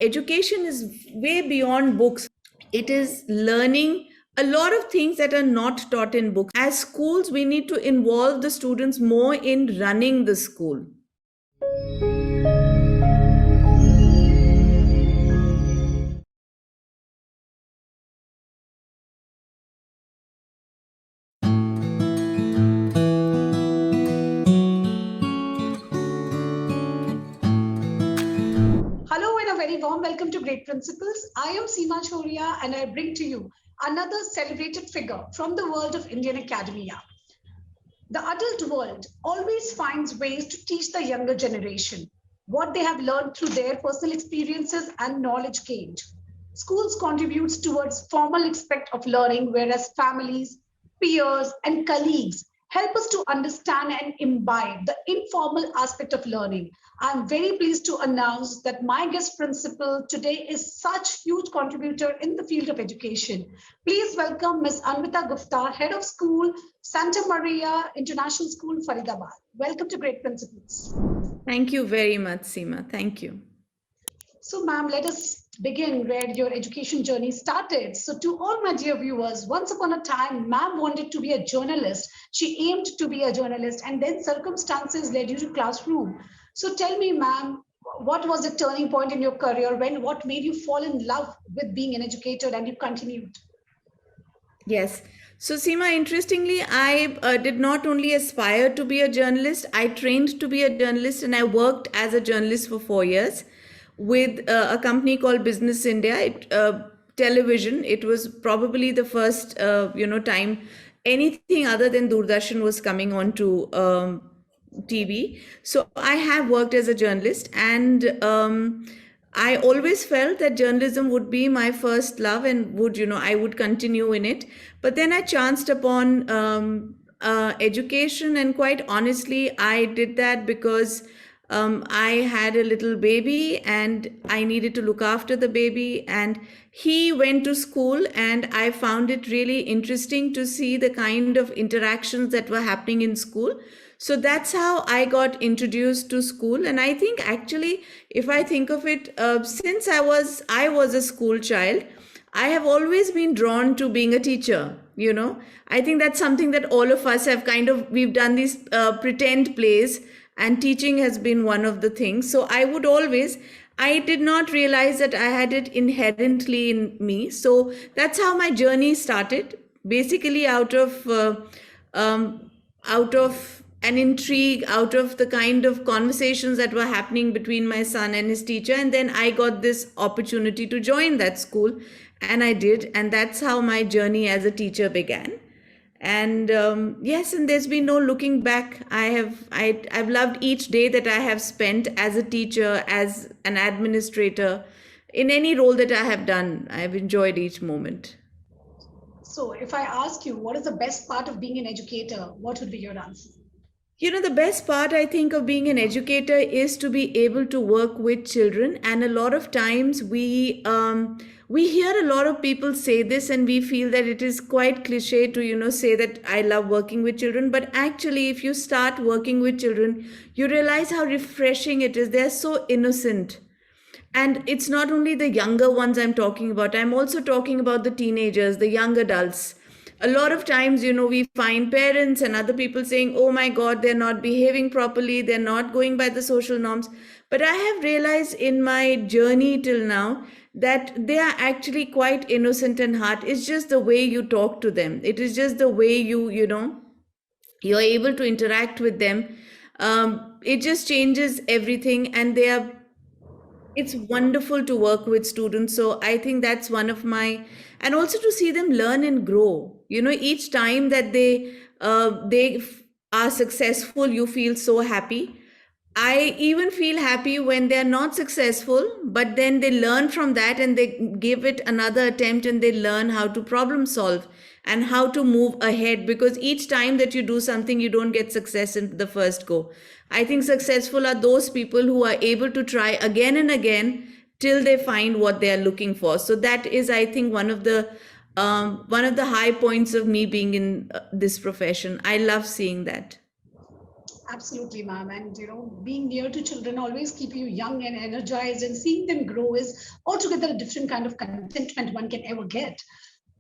education is way beyond books. It is learning a lot of things that are not taught in books. As schools, we need to involve the students more in running the school. Hello and a very warm welcome to Great Principles. I am Seema Choria and I bring to you another celebrated figure from the world of Indian academia. The adult world always finds ways to teach the younger generation what they have learned through their personal experiences and knowledge gained. Schools contributes towards formal aspect of learning, whereas families, peers, and colleagues help us to understand and imbibe the informal aspect of learning. I'm very pleased to announce that my guest principal today is such huge contributor in the field of education. Please welcome Ms. Anvita Gupta, Head of School, Santa Maria International School, Faridabad. Welcome to Great Principles. Thank you very much, Seema. Thank you. So, ma'am, let us begin where your education journey started. So, to all my dear viewers, once upon a time, ma'am wanted to be a journalist. She aimed to be a journalist, and then circumstances led you to classroom. So, tell me, ma'am, what was the turning point in your career? What made you fall in love with being an educator, and you continued? Yes. So, Seema, interestingly, I did not only aspire to be a journalist, I trained to be a journalist and I worked as a journalist for 4 years with a company called Business India. Television. It was probably the first, time anything other than Doordarshan was coming on to TV. So I have worked as a journalist, and I always felt that journalism would be my first love and I would continue in it. But then I chanced upon education, and quite honestly, I did that because I had a little baby and I needed to look after the baby. And he went to school, and I found it really interesting to see the kind of interactions that were happening in school. So that's how I got introduced to school. And I think actually, if I think of it, since I was a school child, I have always been drawn to being a teacher. I think that's something that all of us have we've done these pretend plays, and teaching has been one of the things. So I did not realize that I had it inherently in me. So that's how my journey started, basically out of an intrigue, out of the kind of conversations that were happening between my son and his teacher. And then I got this opportunity to join that school, and I did. And that's how my journey as a teacher began. And yes, and there's been no looking back. I've loved each day that I have spent as a teacher, as an administrator, in any role that I have done. I've enjoyed each moment. So, if I ask you, what is the best part of being an educator? What would be your answer? The best part, I think, of being an educator is to be able to work with children. And a lot of times we hear a lot of people say this, and we feel that it is quite cliche to, say that I love working with children. But actually, if you start working with children, you realize how refreshing it is. They're so innocent. And it's not only the younger ones I'm talking about, I'm also talking about the teenagers, the young adults. A lot of times, we find parents and other people saying, oh my God, they're not behaving properly, they're not going by the social norms. But I have realized in my journey till now that they are actually quite innocent in heart. It's just the way you talk to them. It is just the way you're able to interact with them. It just changes everything, and it's wonderful to work with students. So I think that's one of my, and also to see them learn and grow. Each time that they are successful, you feel so happy. I even feel happy when they're not successful, but then they learn from that and they give it another attempt, and they learn how to problem solve and how to move ahead, because each time that you do something, you don't get success in the first go. I think successful are those people who are able to try again and again till they find what they are looking for. So that is, I think, one of the high points of me being in this profession. I love seeing that. Absolutely, ma'am. And being near to children always keep you young and energized, and seeing them grow is altogether a different kind of contentment one can ever get. So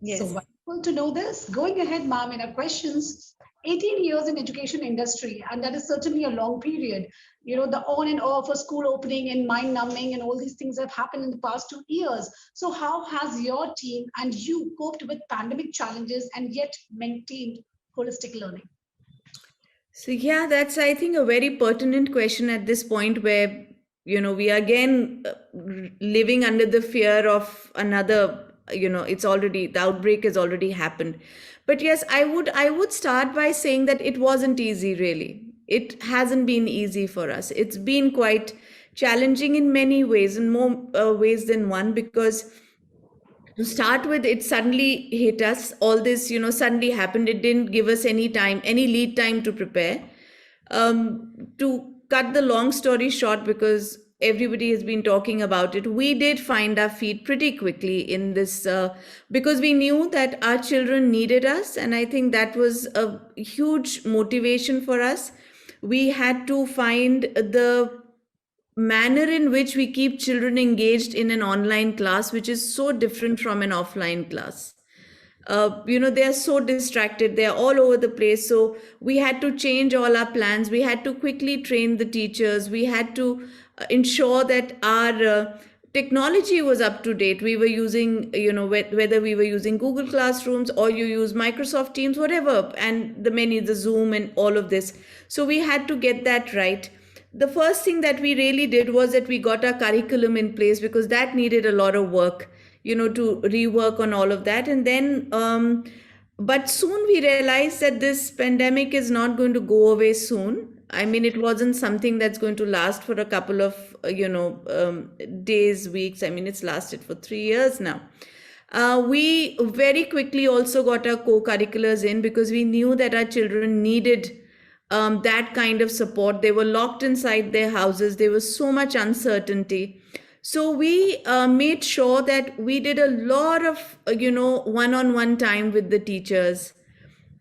Yes. wonderful to know this. Going ahead, ma'am, in our questions, 18 years in education industry, and that is certainly a long period. The on and off of school opening and mind numbing and all these things have happened in the past 2 years. So how has your team and you coped with pandemic challenges and yet maintained holistic learning? So yeah, that's I think a very pertinent question at this point where we are again living under the fear of another. It's already the outbreak has already happened. But yes, I would start by saying that it wasn't easy really. It hasn't been easy for us. It's been quite challenging in many ways, in more ways than one, because to start with, it suddenly hit us. All this suddenly happened. It didn't give us any time, any lead time to prepare. To cut the long story short, because everybody has been talking about it, we did find our feet pretty quickly in this, because we knew that our children needed us, and I think that was a huge motivation for us. We had to find the manner in which we keep children engaged in an online class, which is so different from an offline class. They are so distracted, they are all over the place. So we had to change all our plans. We had to quickly train the teachers. We had to ensure that our technology was up to date. We were using, whether we were using Google Classrooms or you use Microsoft Teams, whatever, and the Zoom and all of this. So we had to get that right. The first thing that we really did was that we got our curriculum in place, because that needed a lot of work, to rework on all of that. And then, but soon we realized that this pandemic is not going to go away soon. I mean, it wasn't something that's going to last for a couple of, days, weeks. I mean, it's lasted for 3 years now. We very quickly also got our co-curriculars in, because we knew that our children needed that kind of support. They were locked inside their houses. There was so much uncertainty. So we made sure that we did a lot of, one-on-one time with the teachers,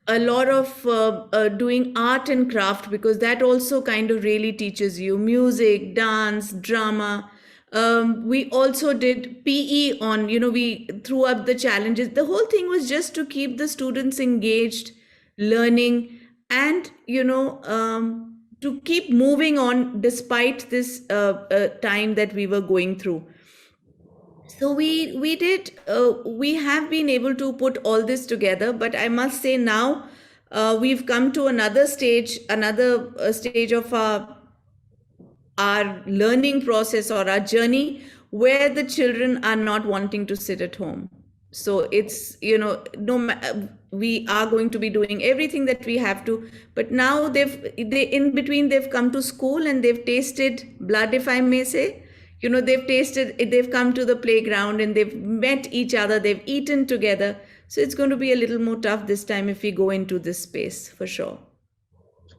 a lot of doing art and craft, because that also kind of really teaches you music, dance, drama. We also did PE on, we threw up the challenges. The whole thing was just to keep the students engaged, learning, and to keep moving on despite this time that we were going through. So we have been able to put all this together. But I must say now, we've come to another stage of our learning process or our journey, where the children are not wanting to sit at home. So it's, we are going to be doing everything that we have to. But now in between they've come to school and they've tasted blood, if I may say. They've come to the playground and they've met each other, they've eaten together. So it's going to be a little more tough this time if we go into this space, for sure.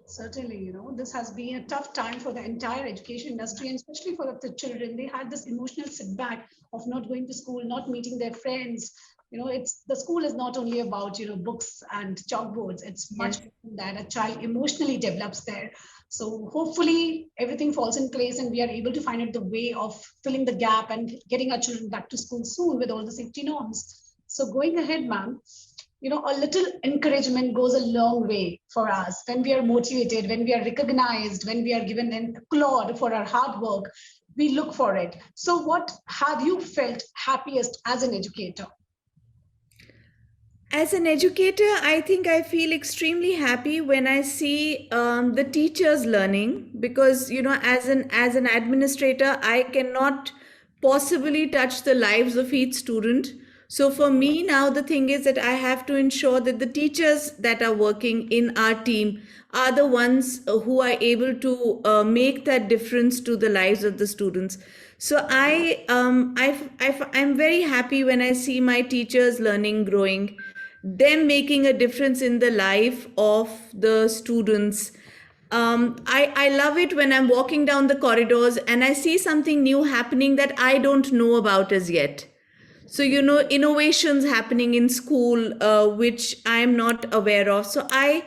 Certainly, this has been a tough time for the entire education industry, and especially for the children. They had this emotional setback of not going to school, not meeting their friends. It's the school is not only about books and chalkboards. It's much Yes. more than that. A child emotionally develops there. So hopefully everything falls in place and we are able to find out the way of filling the gap and getting our children back to school soon with all the safety norms. So going ahead, ma'am, a little encouragement goes a long way for us. When we are motivated, when we are recognized, when we are given an applaud for our hard work, we look for it. So what have you felt happiest as an educator? As an educator, I think I feel extremely happy when I see the teachers learning, because as an administrator, I cannot possibly touch the lives of each student. So for me now, the thing is that I have to ensure that the teachers that are working in our team are the ones who are able to make that difference to the lives of the students. So I'm very happy when I see my teachers learning, growing, them making a difference in the life of the students. I love it when I'm walking down the corridors and I see something new happening that I don't know about as yet. So, innovations happening in school, which I'm not aware of. So I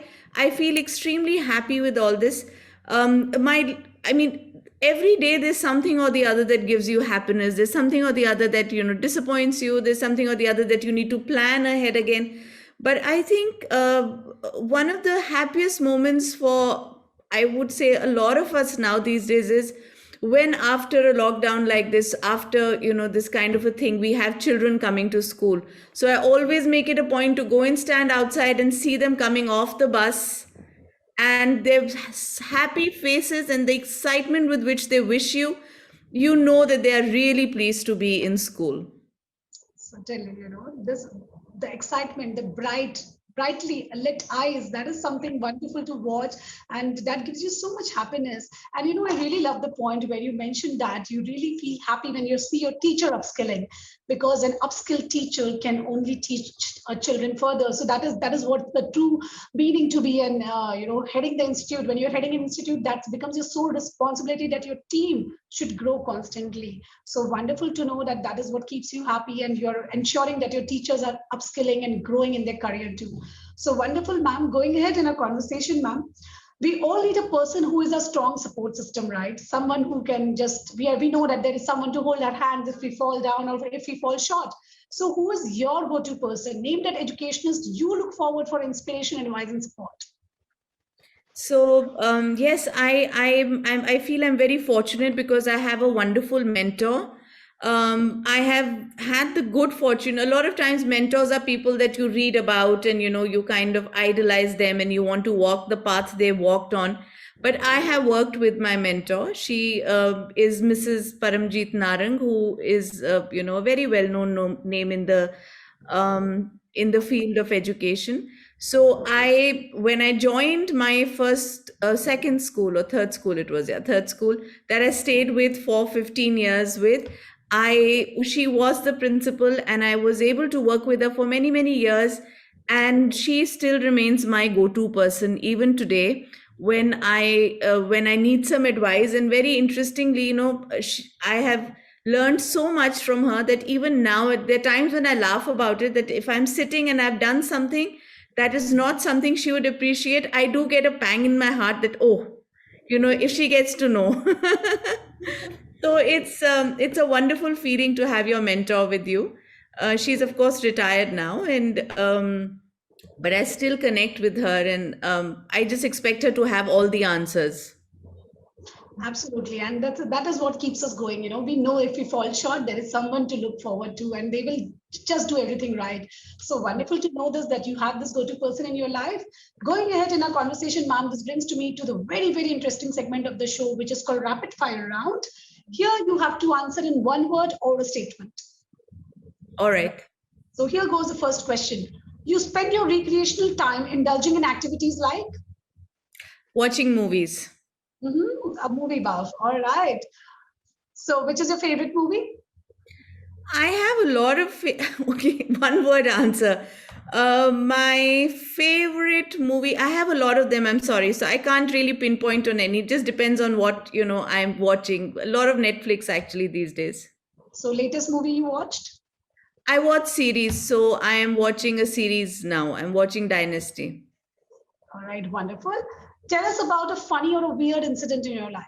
feel extremely happy with all this. I mean, every day there's something or the other that gives you happiness. There's something or the other that, disappoints you. There's something or the other that you need to plan ahead again. But I think one of the happiest moments for, I would say, a lot of us now these days is when, after a lockdown like this, after, this kind of a thing, we have children coming to school. So I always make it a point to go and stand outside and see them coming off the bus, and their happy faces and the excitement with which they wish you, that they are really pleased to be in school. Certainly, this, the excitement, the brightly lit eyes, that is something wonderful to watch, and that gives you so much happiness. And I really love the point where you mentioned that you really feel happy when you see your teacher upskilling, because an upskilled teacher can only teach children further. So that is what the true meaning to be an heading the institute. When you're heading an institute, that becomes your sole responsibility, that your team should grow constantly. So wonderful to know that that is what keeps you happy, and you're ensuring that your teachers are upskilling and growing in their career too. So wonderful, ma'am. Going ahead in a conversation, ma'am, we all need a person who is a strong support system, right? Someone who can just, we know that there is someone to hold our hands if we fall down or if we fall short. So who is your go-to person? Name that educationist you look forward for inspiration, advice, and support. So yes, I feel I'm very fortunate because I have a wonderful mentor. I have had the good fortune. A lot of times, mentors are people that you read about, and you kind of idolize them, and you want to walk the path they walked on. But I have worked with my mentor. She is Mrs. Paramjeet Narang, who is a very well-known name in the field of education. So when I joined my first, second school or third school, it was, yeah, third school that I stayed with for 15 years with, she was the principal, and I was able to work with her for many, many years. And she still remains my go-to person even today when I need some advice. And very interestingly, I have learned so much from her that even now, there are times when I laugh about it, that if I'm sitting and I've done something that is not something she would appreciate, I do get a pang in my heart that, oh, if she gets to know. So it's a wonderful feeling to have your mentor with you. She's of course retired now, and but I still connect with her, and I just expect her to have all the answers. Absolutely. And that is what keeps us going. We know if we fall short, there is someone to look forward to, and they will just do everything right. So wonderful to know this, that you have this go-to person in your life. Going ahead in our conversation, ma'am, this brings to me to the very, very interesting segment of the show, which is called Rapid Fire Round. Here you have to answer in one word or a statement. All right. So here goes the first question. You spend your recreational time indulging in activities like? Watching movies. A movie buff. All right. So which is your favorite movie? I have a lot of okay, one word answer. My favorite movie, I have a lot of them, I'm sorry. So I can't really pinpoint on any. It just depends on what, I'm watching. A lot of Netflix actually these days. So latest movie you watched? I watch series. So I am watching a series now. I'm watching Dynasty. All right, wonderful. Tell us about a funny or a weird incident in your life.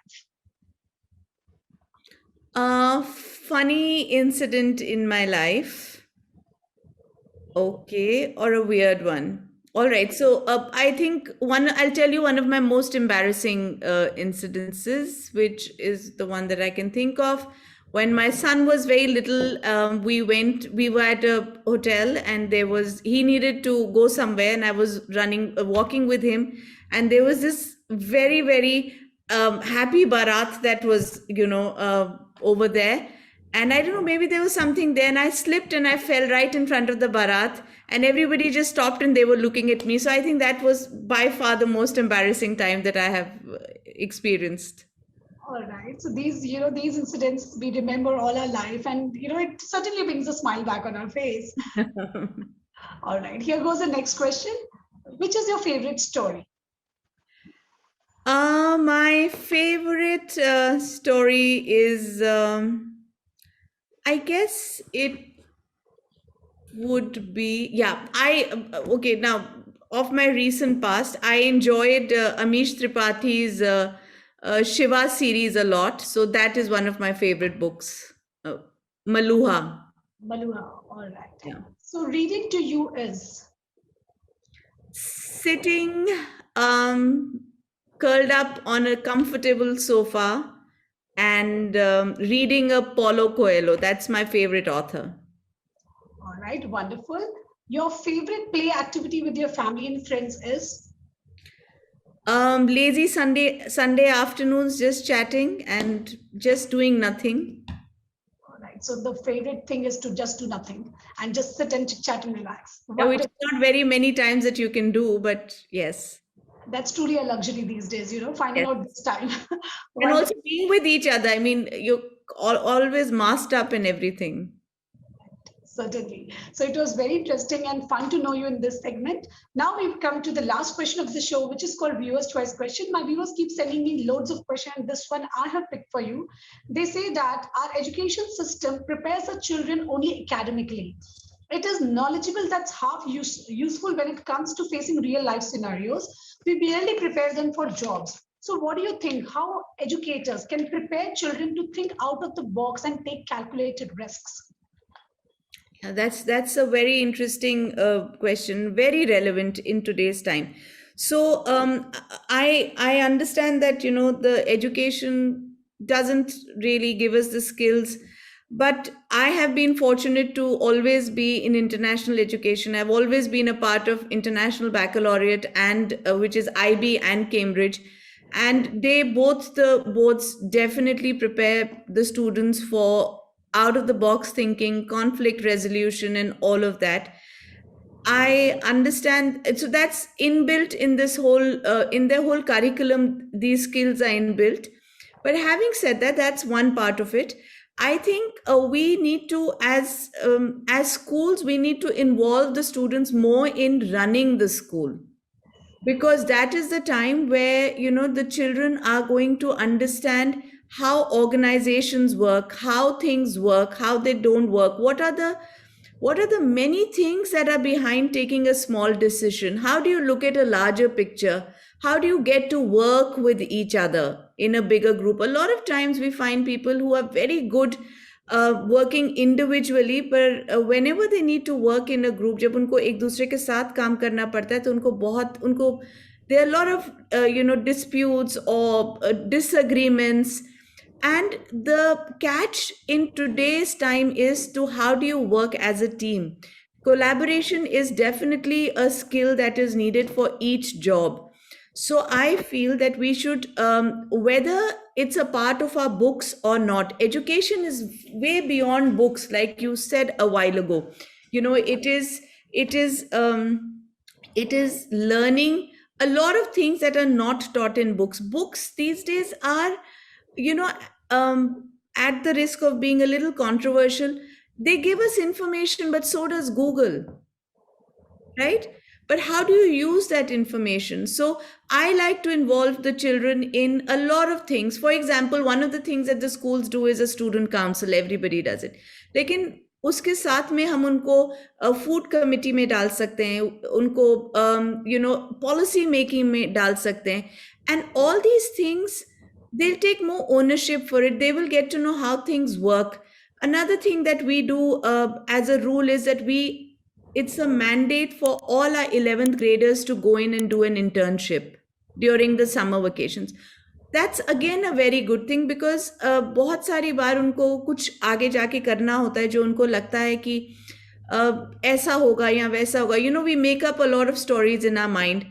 Funny incident in my life. Okay, or a weird one. All right. So I think I'll tell you one of my most embarrassing incidences, which is the one that I can think of. When my son was very little, we were at a hotel, and he needed to go somewhere, and I was walking with him, and there was this very, very happy Bharat that was, over there. And I don't know, maybe there was something there, and I slipped and I fell right in front of the Bharat, and everybody just stopped and they were looking at me. So I think that was by far the most embarrassing time that I have experienced. All right. So these incidents we remember all our life, and it certainly brings a smile back on our face. All right. Here goes the next question. Which is your favorite story? My favorite story is, I guess it would be, yeah, okay, now of my recent past, I enjoyed Amish Tripathi's Shiva series a lot. So that is one of my favorite books. Uh, Maluha. Maluha. All right. Yeah. So reading to you is Sitting curled up on a comfortable sofa and reading a Paulo Coelho. That's my favorite author. all right. Wonderful. Your favorite play activity with your family and friends is Lazy Sunday afternoons, just chatting and just doing nothing. all right. So the favorite thing is to just do nothing and just sit and chit chat and relax. Now, which Wonderful. is not very many times that you can do, but yes, That's truly a luxury these days, finding yes. out this time. And Wonderful. also being with each other. I mean, you're always masked up in everything. Certainly. So it was very interesting and fun to know you in this segment. Now we've come to the last question of the show, which is called Viewers' Choice Question. My viewers keep sending me loads of questions. This one I have picked for you. They say that our education system prepares the children only academically. It is knowledgeable that's half useful when it comes to facing real life scenarios. We barely prepare them for jobs. So what do you think? How educators can prepare children to think out of the box and take calculated risks? Yeah, that's a very interesting question, very relevant in today's time. So I understand that the education doesn't really give us the skills, but I have been fortunate to always be in international education. I've always been a part of international baccalaureate and which is IB and Cambridge, and the boards definitely prepare the students for out of the box thinking, conflict resolution, and all of that. I understand. So that's inbuilt in this whole, in their whole curriculum. These skills are inbuilt. But having said that, that's one part of it. I think we need to, as schools, we need to involve the students more in running the school, because that is the time where the children are going to understand how organizations work, how things work, how they don't work, what are the many things that are behind taking a small decision. How do you look at a larger picture? How do you get to work with each other in a bigger group? A lot of times we find people who are very good working individually, पर whenever they need to work in a group, जब उनको एक दूसरे के साथ काम करना पड़ता है तो उनको there are a lot of disputes or disagreements. And the catch in today's time is to how do you work as a team. Collaboration is definitely a skill that is needed for each job. So I feel that we should, whether it's a part of our books or not, education is way beyond books, like you said a while ago. It is learning a lot of things that are not taught in books. Books these days are, you know, at the risk of being a little controversial, they give us information, but so does Google, right? But how do you use that information? So I like to involve the children in a lot of things. For example, one of the things that the schools do is a student council. Everybody does it. लेकिन उसके साथ में हम उनको food committee में डाल सकते हैं, उनको पॉलिसी मेकिंग में डाल सकते हैं. And all these things, they'll take more ownership for it. They will get to know how things work. Another thing that we do as a rule is that it's a mandate for all our 11th graders to go in and do an internship during the summer vacations. That's again a very good thing, because बहुत सारी बार उनको कुछ आगे जाके करना होता है जो उनको लगता है कि ऐसा होगा या वैसा होगा. We make up a lot of stories in our mind.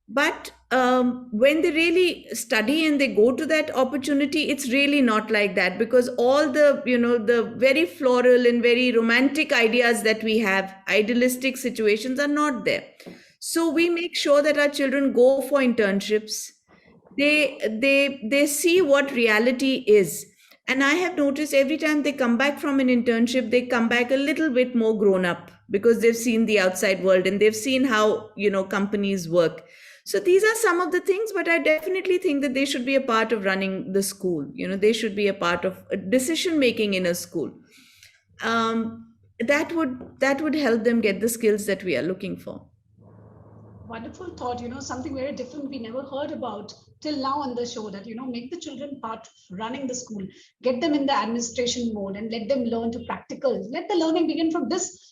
But when they really study and they go to that opportunity, it's really not like that, because all the very floral and very romantic ideas that we have, idealistic situations, are not there. So we make sure that our children go for internships. They see what reality is. And I have noticed every time they come back from an internship, they come back a little bit more grown up, because they've seen the outside world and they've seen how companies work. So these are some of the things, but I definitely think that they should be a part of running the school. They should be a part of decision making in a school. That would help them get the skills that we are looking for. Wonderful thought, something very different we never heard about till now on the show, that make the children part of running the school, get them in the administration mode, and let them learn to practical. Let the learning begin from this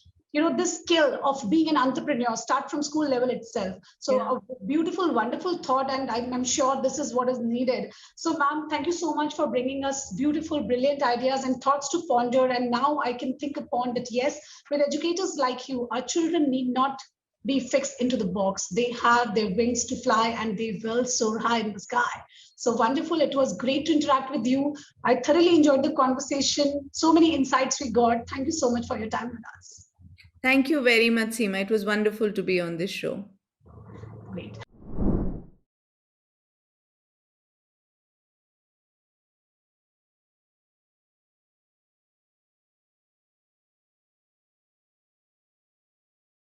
skill of being an entrepreneur start from school level itself. So Yeah. a beautiful, wonderful thought, and I'm sure this is what is needed. So, ma'am, thank you so much for bringing us beautiful, brilliant ideas and thoughts to ponder. And now I can think upon that, yes, with educators like you, our children need not be fixed into the box. They have their wings to fly, and they will soar high in the sky. So wonderful. It was great to interact with you. I thoroughly enjoyed the conversation. So many insights we got. Thank you so much for your time with us. Thank you very much, Seema. It was wonderful to be on this show. Great.